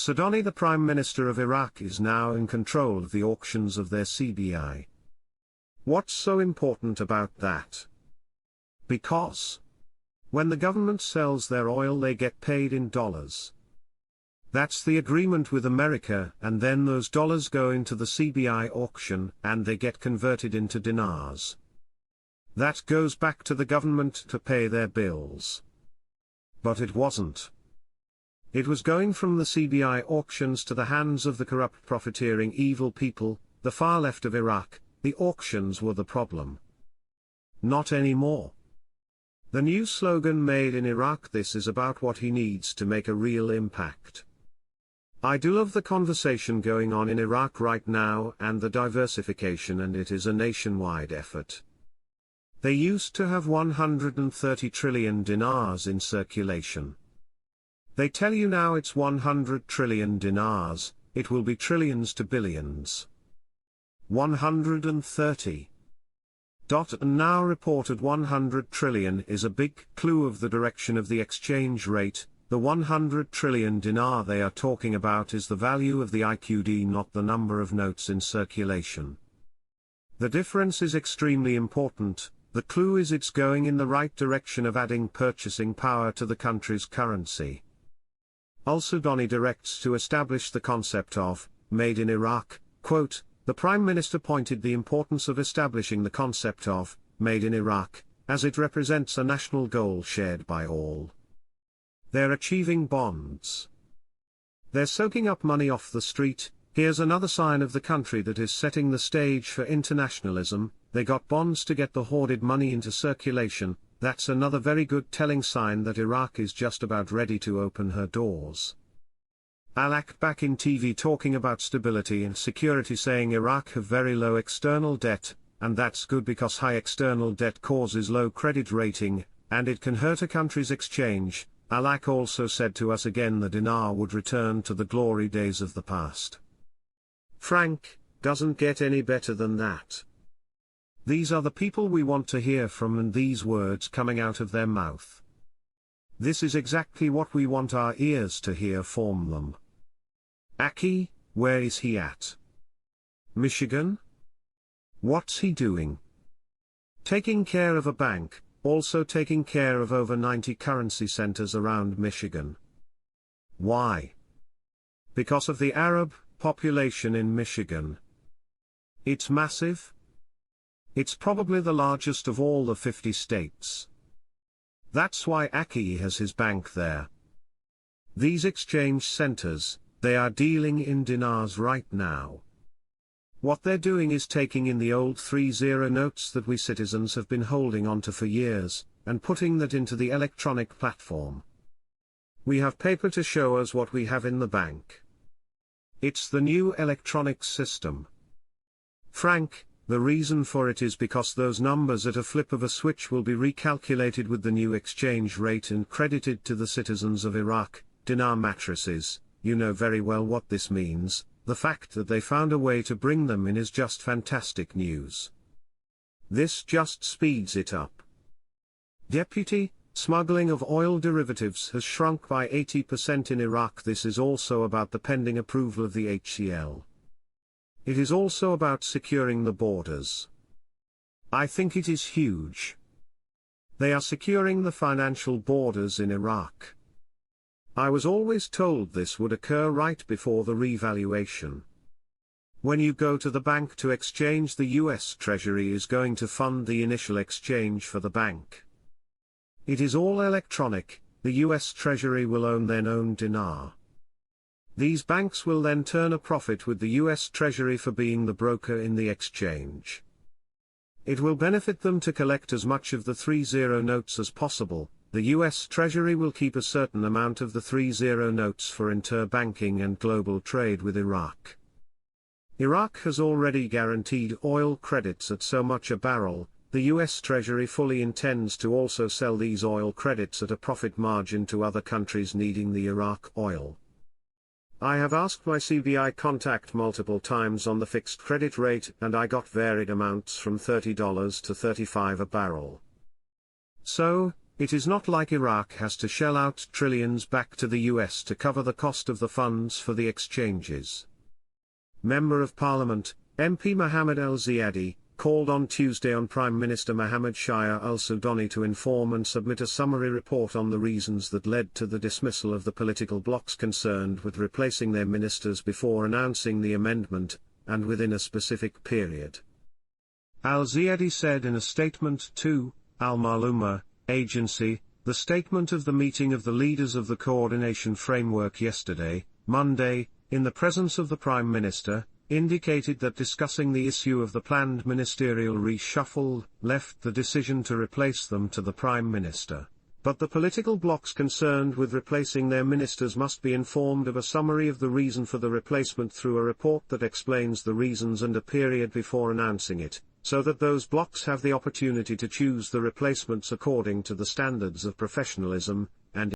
Saudani, the Prime Minister of Iraq, is now in control of the auctions of their CBI. What's so important about that? Because when the government sells their oil, they get paid in dollars. That's the agreement with America, and then those dollars go into the CBI auction and they get converted into dinars. That goes back to the government to pay their bills. But it wasn't. It was going from the CBI auctions to the hands of the corrupt, profiteering, evil people, the far left of Iraq. The auctions were the problem. Not anymore. The new slogan, Made in Iraq, this is about what he needs to make a real impact. I do love the conversation going on in Iraq right now and the diversification, and it is a nationwide effort. They used to have 130 trillion dinars in circulation. They tell you now it's 100 trillion dinars, it will be trillions to billions. 130. And now reported 100 trillion is a big clue of the direction of the exchange rate. The 100 trillion dinar they are talking about is the value of the IQD, not the number of notes in circulation. The difference is extremely important. The clue is it's going in the right direction of adding purchasing power to the country's currency. Al-Sudani directs to establish the concept of Made in Iraq. Quote, the Prime Minister pointed the importance of establishing the concept of Made in Iraq, as it represents a national goal shared by all. They're achieving bonds. They're soaking up money off the street. Here's another sign of the country that is setting the stage for internationalism. They got bonds to get the hoarded money into circulation. That's another very good telling sign that Iraq is just about ready to open her doors. Alak back in TV talking about stability and security, saying Iraq have very low external debt, and that's good because high external debt causes low credit rating, and it can hurt a country's exchange. Alak also said to us again the dinar would return to the glory days of the past. Frank, doesn't get any better than that. These are the people we want to hear from, and these words coming out of their mouth. This is exactly what we want our ears to hear from them. Aki, where is he at? Michigan? What's he doing? Taking care of a bank, also taking care of over 90 currency centers around Michigan. Why? Because of the Arab population in Michigan. It's massive. It's probably the largest of all the 50 states. That's why Aki has his bank there. These exchange centers, they are dealing in dinars right now. What they're doing is taking in the old 30 notes that we citizens have been holding onto for years, and putting that into the electronic platform. We have paper to show us what we have in the bank. It's the new electronic system. Frank, the reason for it is because those numbers at a flip of a switch will be recalculated with the new exchange rate and credited to the citizens of Iraq. Dinar mattresses, you know very well what this means. The fact that they found a way to bring them in is just fantastic news. This just speeds it up. Deputy, smuggling of oil derivatives has shrunk by 80% in Iraq. This is also about the pending approval of the HCL. It is also about securing the borders. I think it is huge. They are securing the financial borders in Iraq. I was always told this would occur right before the revaluation. When you go to the bank to exchange, the US Treasury is going to fund the initial exchange for the bank. It is all electronic. The US Treasury will own their own dinar. These banks will then turn a profit with the US Treasury for being the broker in the exchange. It will benefit them to collect as much of the 30 notes as possible. The US Treasury will keep a certain amount of the 30 notes for interbanking and global trade with Iraq. Iraq has already guaranteed oil credits at so much a barrel. The US Treasury fully intends to also sell these oil credits at a profit margin to other countries needing the Iraq oil. I have asked my CBI contact multiple times on the fixed credit rate, and I got varied amounts from $30 to $35 a barrel. So, It is not like Iraq has to shell out trillions back to the US to cover the cost of the funds for the exchanges. Member of Parliament, MP Mohammed El-Ziyadi, called on Tuesday on Prime Minister Mohammed Shia al-Sudani to inform and submit a summary report on the reasons that led to the dismissal of the political blocs concerned with replacing their ministers before announcing the amendment, and within a specific period. Al-Ziyadi said in a statement to Al-Maluma agency, the statement of the meeting of the leaders of the coordination framework yesterday, Monday, in the presence of the Prime Minister, indicated that discussing the issue of the planned ministerial reshuffle left the decision to replace them to the Prime Minister. But the political blocs concerned with replacing their ministers must be informed of a summary of the reason for the replacement through a report that explains the reasons and a period before announcing it, so that those blocs have the opportunity to choose the replacements according to the standards of professionalism,